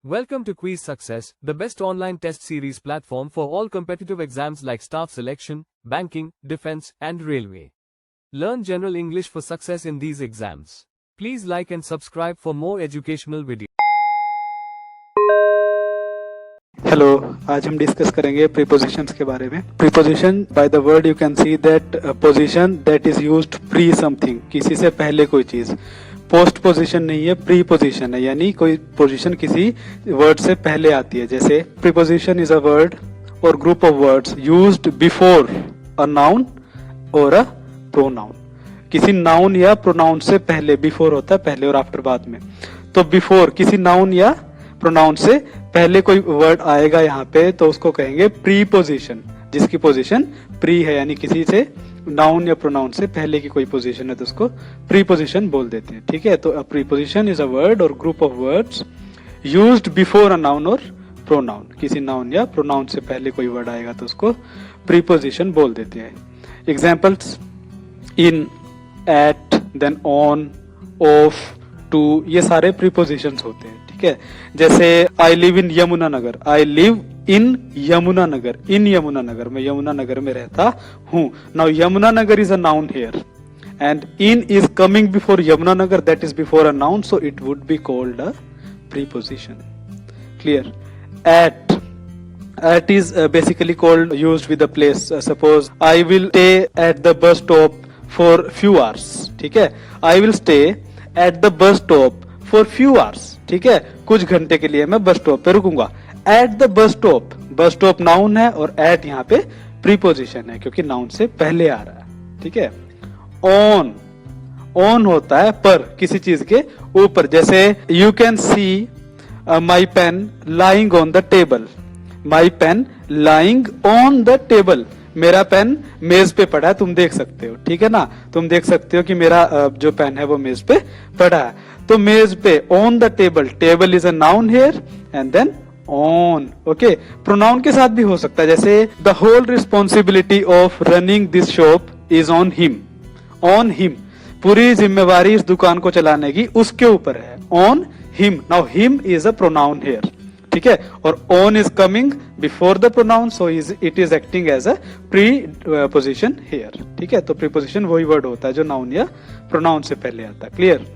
Welcome to Quiz Success, the best online test series platform for all competitive exams like staff selection, banking, defense, and railway. Learn general English for success in these exams. Please like and subscribe for more educational videos. Hello, आज हम discuss करेंगे prepositions के बारे में। Preposition by the word you can see that position that is used pre something, किसी से पहले कोई चीज। पोस्ट पोजीशन नहीं है, प्री पोजीशन है, यानी कोई पोजीशन किसी वर्ड से पहले आती है। जैसे preposition is a word or group of words used before a noun और अ प्रोनाउन। किसी नाउन या प्रोनाउन से पहले, बिफोर होता है पहले और आफ्टर बाद में। तो बिफोर किसी नाउन या प्रोनाउन से पहले कोई वर्ड आएगा यहाँ पे तो उसको कहेंगे प्रीपोजिशन, जिसकी पोजीशन प्री है, यानी किसी से नाउन या प्रोनाउन से पहले की कोई पोजीशन है तो उसको प्रीपोजिशन बोल देते हैं। ठीक है, तो a preposition is a word or group of words used before a noun or pronoun. किसी नाउन या प्रोनाउन से पहले कोई वर्ड आएगा तो उसको प्रीपोजिशन बोल देते हैं। Examples in, at, then on, of, to, ये सारे प्रीपोजिशंस होते हैं। ठीक है, जैसे I live in Yamunanagar, I live in Yamunanagar, in Yamunanagar, मैं यमुनानगर में रहता हूँ। Now Yamunanagar is a noun here and in is coming before Yamunanagar, that is before a noun, so it would be called a preposition. Clear? At is basically called used with a place. Suppose I will stay at the bus stop for few hours. ठीक है, I will stay at the bus stop for few hours. ठीक है, कुछ घंटे के लिए मैं bus stop पे रुकूंगा। At the bus stop, bus stop noun है और at यहाँ पे प्रीपोजिशन है क्योंकि नाउन से पहले आ रहा है। ठीक है, on, on होता है पर, किसी चीज के ऊपर। जैसे you can see my pen lying on the table. My pen lying on the table. मेरा पेन मेज पे पड़ा है, तुम देख सकते हो। ठीक है ना, तुम देख सकते हो कि मेरा जो पेन है वो मेज पे पड़ा है। तो मेज पे, on the table, table is a noun here and then on. Okay, pronoun के साथ भी हो सकता है, जैसे the whole responsibility of running this shop is on him. On him, पूरी जिम्मेवारी इस दुकान को चलाने की उसके ऊपर है। On him, now him is a pronoun here. ठीक है, और on is coming before the pronoun, so it is acting as a preposition here. ठीक है, तो प्रीपोजिशन वही वर्ड होता है जो नाउन या प्रोनाउन से पहले आता है। क्लियर?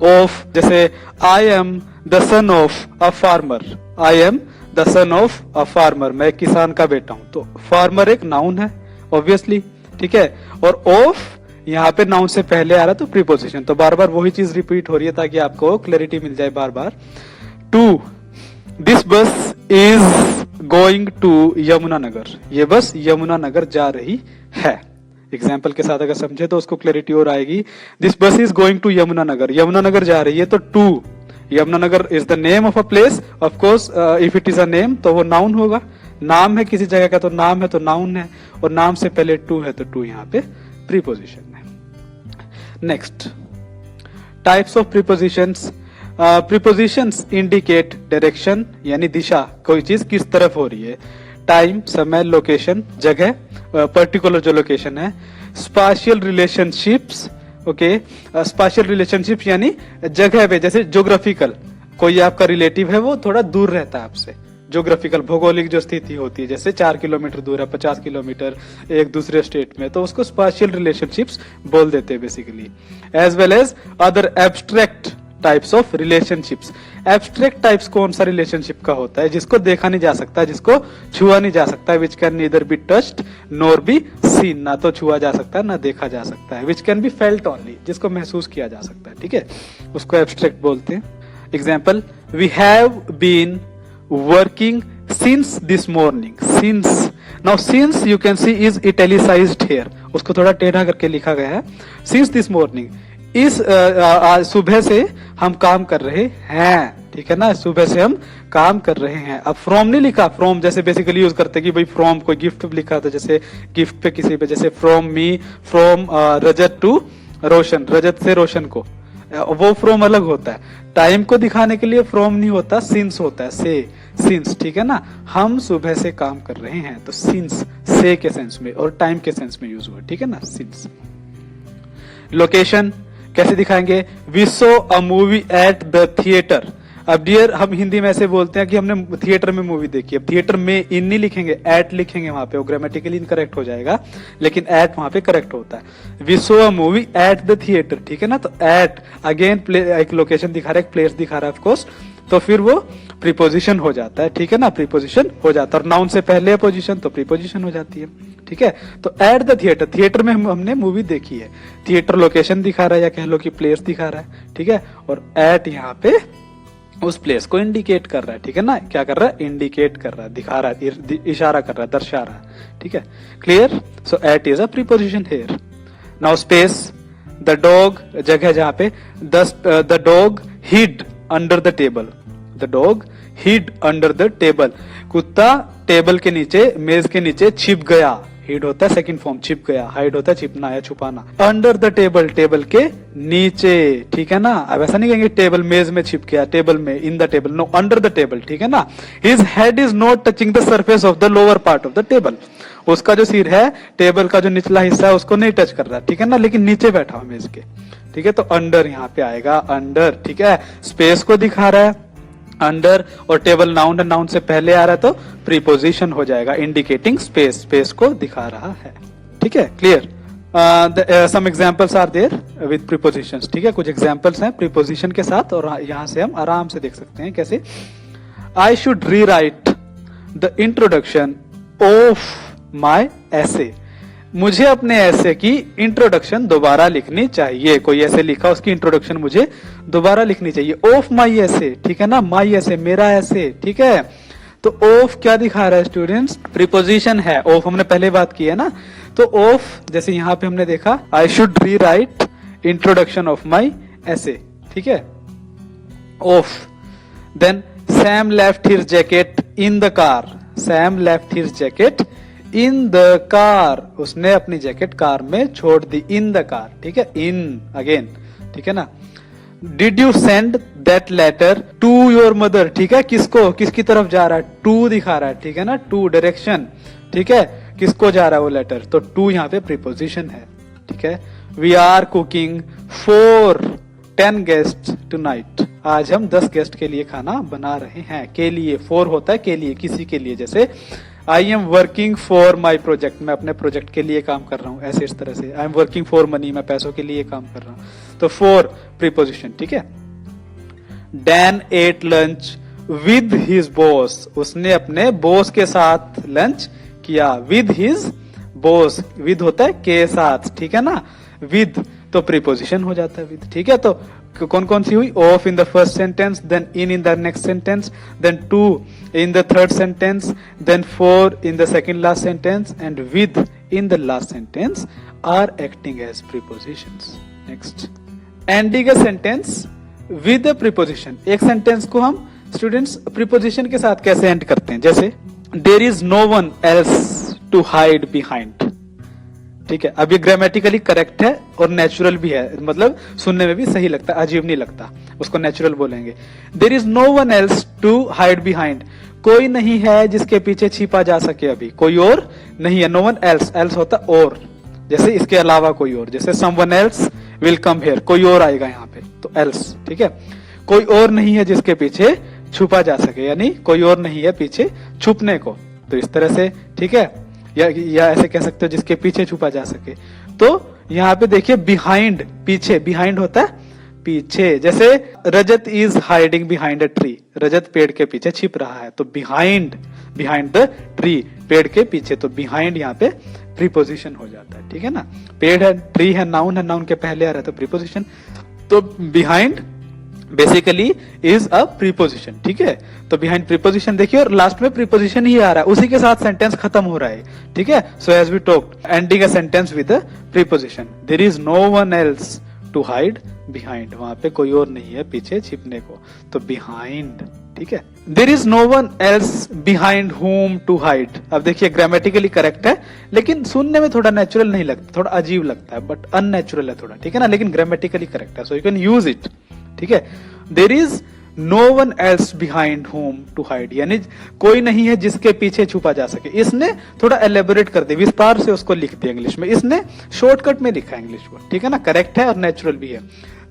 ऑफ, जैसे I am the son of a farmer, I am the son of a farmer, मैं किसान का बेटा हूं। तो फार्मर एक नाउन है ऑब्वियसली। ठीक है, और ऑफ यहाँ पे नाउन से पहले आ रहा तो प्रीपोजिशन। तो बार बार वही चीज रिपीट हो रही है ताकि आपको क्लैरिटी मिल जाए बार बार। To, this bus is going to Yamunanagar, ये बस यमुनानगर जा रही है। एग्जाम्पल के साथ अगर समझे तो उसको क्लैरिटी और आएगी। This bus is going to Yamunanagar, Yamunanagar जा रही है तो to, Yamunanagar is the name of a place. Of course if it is a name तो वो नाउन होगा, नाम है किसी जगह का तो नाम है तो नाउन है, और नाम से पहले टू है तो टू यहाँ पे प्रीपोजिशन है। Next, types of prepositions. Prepositions indicate direction, यानी दिशा, कोई चीज किस तरफ हो रही है। टाइम, समय, लोकेशन, जगह, पर्टिकुलर जो लोकेशन है। Spatial relationships, okay, spatial relationships यानी जगह पे, जैसे ज्योग्राफिकल, कोई आपका रिलेटिव है वो थोड़ा दूर रहता है आपसे। ज्योग्राफिकल, भौगोलिक जो स्थिति होती है, जैसे 4 किलोमीटर दूर है, 50 किलोमीटर एक दूसरे स्टेट में, तो उसको स्पाशियल रिलेशनशिप्स बोल देते हैं basically. As well as other abstract types of relationships. Abstract types कौन सा रिलेशनशिप का होता है? जिसको देखा नहीं जा सकता, जिसको छुआ नहीं जा सकता। Which can neither be touched nor be seen, ना तो छुआ जा सकता है ना देखा जा सकता है। Which can be felt only, जिसको महसूस किया जा सकता है। ठीक है, उसको एब्स्ट्रैक्ट बोलते हैं। Example, we have been working since this morning. Since, now since you can see is italicised here, उसको थोड़ा टेढ़ा करके लिखा गया है। सिंस दिस मॉर्निंग, इस सुबह से हम काम कर रहे हैं। ठीक है ना, सुबह से हम काम कर रहे हैं। अब फ्रॉम नहीं लिखा, फ्रॉम जैसे बेसिकली यूज करते कि भाई फ्रॉम कोई गिफ्ट लिखा था, जैसे गिफ्ट पे किसी पे, जैसे from me, from Rajat to Roshan, Rajat से रोशन को, वो फ्रॉम अलग होता है। टाइम को दिखाने के लिए फ्रॉम नहीं होता, सिंस होता है, से, सिंस। ठीक है ना, हम सुबह से काम कर रहे हैं तो सिंस से के सेंस में और टाइम के सेंस में यूज हुआ। ठीक है ना, सिंस। लोकेशन कैसे दिखाएंगे? We saw a movie at the theatre, अब डियर हम हिंदी में ऐसे बोलते हैं कि हमने थिएटर में मूवी देखी है, थिएटर में इन नहीं लिखेंगे, एट लिखेंगे वहां पे, वो ग्रामेटिकली इनकरेक्ट हो जाएगा, लेकिन एट वहां पे करेक्ट होता है। We saw a movie at the theatre, ठीक है ना, तो एट अगेन एक लोकेशन दिखा रहा है, एक प्लेस दिखा रहा है ऑफकोर्स, तो फिर वो प्रीपोजिशन हो जाता है, ठीक है ना, प्रीपोजिशन हो जाता है। और नाउन से पहले है पोजिशन तो प्रीपोजिशन हो जाती है, ठीक है। तो एट द थिएटर, थिएटर में हमने मूवी देखी है, थिएटर लोकेशन दिखा रहा है या कह लो कि प्लेस दिखा रहा है, ठीक है, और एट यहाँ पे उस प्लेस को इंडिकेट कर रहा है, ठीक है ना, क्या कर रहा है, इंडिकेट कर रहा है, दिखा रहा है, इशारा कर रहा है, दर्शा रहा है, ठीक है, clear. So at is a preposition here. Now space, the dog, जगह जहां पे, the dog hid under the table, the dog hid under the table, कुत्ता टेबल के नीचे, मेज के नीचे छिप गया, हिड होता है सेकंड फॉर्म, छिप गया, हाइड होता है छिपना या छुपाना, अंडर द टेबल, टेबल के नीचे, ठीक है ना। अब ऐसा नहीं कहेंगे टेबल मेज में छिप गया, टेबल में, in the table, no, under the table, ठीक है ना। His head is not touching the surface of the lower part of the table, उसका जो सिर है टेबल का जो निचला हिस्सा है उसको नहीं टच कर रहा, ठीक है ना, लेकिन नीचे बैठा हुआ मेज के, ठीक है, तो अंडर यहाँ पे आएगा, अंडर, ठीक है। स्पेस को दिखा रहा है अंडर, और टेबल नाउन है, नाउन से पहले आ रहा है तो प्रीपोजिशन हो जाएगा, इंडिकेटिंग स्पेस, स्पेस को दिखा रहा है, ठीक है, clear. Some examples are there with prepositions, ठीक है, कुछ एग्जांपल्स हैं प्रीपोजिशन के साथ, और यहां से हम आराम से देख सकते हैं कैसे। आई should rewrite the introduction of my ऐसे, मुझे अपने ऐसे की इंट्रोडक्शन दोबारा लिखनी चाहिए, कोई ऐसे लिखा उसकी इंट्रोडक्शन मुझे दोबारा लिखनी चाहिए, ऑफ माई ऐसे, ठीक है ना, माई ऐसे, मेरा ऐसे, ठीक है। तो ऑफ क्या दिखा रहा है स्टूडेंट्स, प्रीपोजिशन है, ऑफ हमने पहले बात की है ना, तो ऑफ जैसे यहां पे हमने देखा, I should rewrite introduction of my essay, ठीक है, of. Then Sam left his jacket in the car, Sam left his jacket in the car, उसने अपनी जैकेट कार में छोड़ दी, इन द कार, ठीक है, इन अगेन, ठीक है ना। Did you send that letter to your mother, ठीक है, किसको, किसकी तरफ जा रहा है, टू दिखा रहा है, ठीक है ना, टू डायरेक्शन, ठीक है, किसको जा रहा है वो लेटर, तो टू यहाँ पे प्रीपोजिशन है, ठीक है। We are cooking for 10 guest tonight, आज हम 10 गेस्ट के लिए खाना बना रहे हैं, के लिए, फॉर होता है के लिए, किसी के लिए, जैसे I am working for my project, मैं अपने प्रोजेक्ट के लिए काम कर रहा हूं, ऐसे इस तरह से। I am working for money, मैं पैसों के लिए काम कर रहा हूं, तो फॉर प्रीपोजिशन, ठीक है। Dan ate lunch with his boss, उसने अपने बॉस के साथ लंच किया, विद हिज बॉस, विद होता है के साथ, ठीक है ना, विद तो प्रीपोजिशन हो जाता है विद, ठीक है। तो कौन कौन सी हुई, of in the first sentence, then in the next sentence, then to in the third sentence, then for in the second last sentence, and with in the last sentence are acting as prepositions. Next, ending a sentence with a preposition, एक sentence को हम students preposition के साथ कैसे and करते हैं, जैसे there is no one else to hide behind, ठीक है। अब ये ग्रामेटिकली करेक्ट है और नेचुरल भी है, मतलब सुनने में भी सही लगता है, अजीब नहीं लगता, उसको नेचुरल बोलेंगे। There is no one else to hide behind, कोई नहीं है जिसके पीछे छिपा जा सके, अभी कोई और नहीं है, नो वन एल्स, एल्स होता और, जैसे इसके अलावा कोई और, जैसे someone else will come here, कोई और आएगा यहाँ पे, तो एल्स, ठीक है। कोई और नहीं है जिसके पीछे छुपा जा सके, यानी कोई और नहीं है पीछे छुपने को, तो इस तरह से, ठीक है, या ऐसे कह सकते हो जिसके पीछे छुपा जा सके। तो यहाँ पे देखिए बिहाइंड, पीछे, बिहाइंड होता है पीछे, जैसे Rajat is hiding behind a tree, Rajat पेड़ के पीछे छिप रहा है, तो बिहाइंड, बिहाइंड द ट्री, पेड़ के पीछे, तो बिहाइंड यहाँ पे प्रीपोजिशन हो जाता है, ठीक है ना। पेड़ है, ट्री है, नाउन है, नाउन के पहले आ रहा है तो प्रीपोजिशन, तो behind basically is a preposition, ठीक है। तो बिहाइंड प्रीपोजिशन देखिए, और लास्ट में प्रीपोजिशन ही आ रहा है, उसी के साथ सेंटेंस खत्म हो रहा है, ठीक है। So as we talked, ending a sentence with a preposition, there is no one else to hide behind, वहां पे कोई और नहीं है पीछे छिपने को, तो बिहाइंड, ठीक है। There is no one else behind home to hide, अब देखिए ग्रामेटिकली करेक्ट है, लेकिन सुनने में थोड़ा नेचुरल नहीं लगता, थोड़ा अजीब लगता है, बट अननेचुरल है थोड़ा, ठीक है ना, लेकिन ग्रामेटिकली करेक्ट है, so you can use it, ठीक है। There is no one else behind home to hide, यानी कोई नहीं है जिसके पीछे छुपा जा सके, इसने थोड़ा एलेबोरेट कर दिया, विस्तार से उसको लिख दिया इंग्लिश में, इसने शॉर्टकट में लिखा इंग्लिश को, ठीक है ना, करेक्ट है और नेचुरल भी है।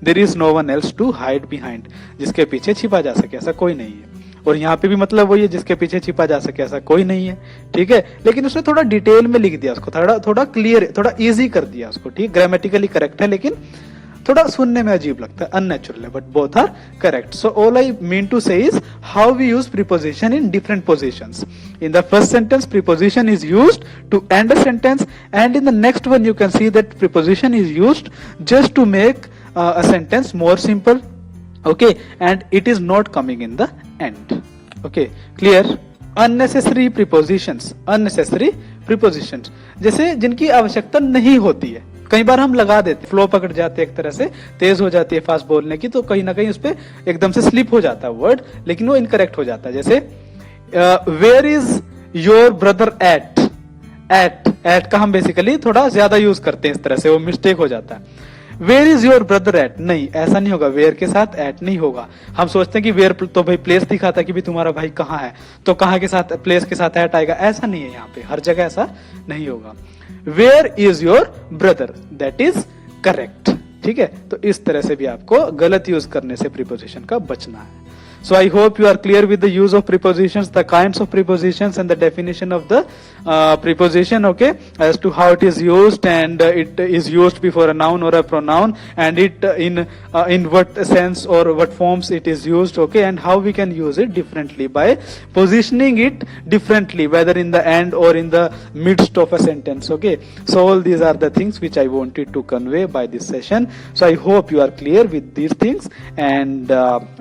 There is no one else to hide behind, जिसके पीछे छिपा जा सके ऐसा कोई नहीं है। और यहाँ पे भी मतलब वही है, जिसके पीछे छिपा जा सके ऐसा कोई नहीं है, ठीक है। लेकिन उसने थोड़ा डिटेल में लिख दिया उसको, थोड़ा क्लियर, थोड़ा इजी कर दिया उसको, ठीक। ग्रामेटिकली करेक्ट है लेकिन थोड़ा सुनने में अजीब लगता है, अननेचुरल है, but both are correct. So all I mean to say is how we use preposition in different positions. In the first sentence, preposition is used to end a sentence, and in the next one you can see that preposition is used just to make a sentence more simple, okay, and it is not coming in the end, okay, clear? Unnecessary prepositions, unnecessary prepositions, जैसे जिनकी आवश्यकता नहीं होती है, कई बार हम लगा देते, फ्लो पकड़ जाते, एक तरह से तेज हो जाती है फास्ट बोलने की, तो कहीं ना कहीं उस पर एकदम से स्लिप हो जाता है वर्ड, लेकिन वो इनकरेक्ट हो जाता है। जैसे where is your brother at, at का हम बेसिकली थोड़ा ज्यादा यूज करते हैं, इस तरह से वो मिस्टेक हो जाता है। Where is your brother at, नहीं ऐसा नहीं होगा, वेयर के साथ एट नहीं होगा। हम सोचते हैं कि वेयर तो भाई प्लेस दिखाता है कि भाई तुम्हारा भाई कहाँ है, तो कहाँ के साथ प्लेस के साथ एट आएगा, ऐसा नहीं है, यहाँ पे हर जगह ऐसा नहीं होगा। Where is your brother, that is correct, ठीक है। तो इस तरह से भी आपको गलत यूज करने से प्रीपोजिशन का बचना है। So I hope you are clear with the use of prepositions, the kinds of prepositions and the definition of the preposition, okay, as to how it is used, and it is used before a noun or a pronoun, and it in what sense or what forms it is used, okay, and how we can use it differently by positioning it differently, whether in the end or in the midst of a sentence, okay. So all these are the things which I wanted to convey by this session. So I hope you are clear with these things, and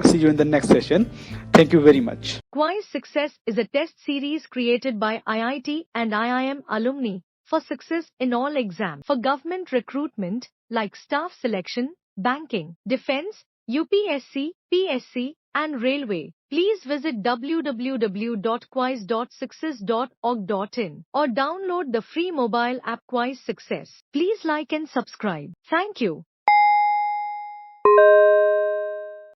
see you in the next session. Thank you very much. Quiz Success is a test series created by IIT and IIM alumni for success in all exams for government recruitment like staff selection, banking, defense, UPSC, PSC, and railway. Please visit www.quiz.success.org.in or download the free mobile app Quiz Success. Please like and subscribe. Thank you.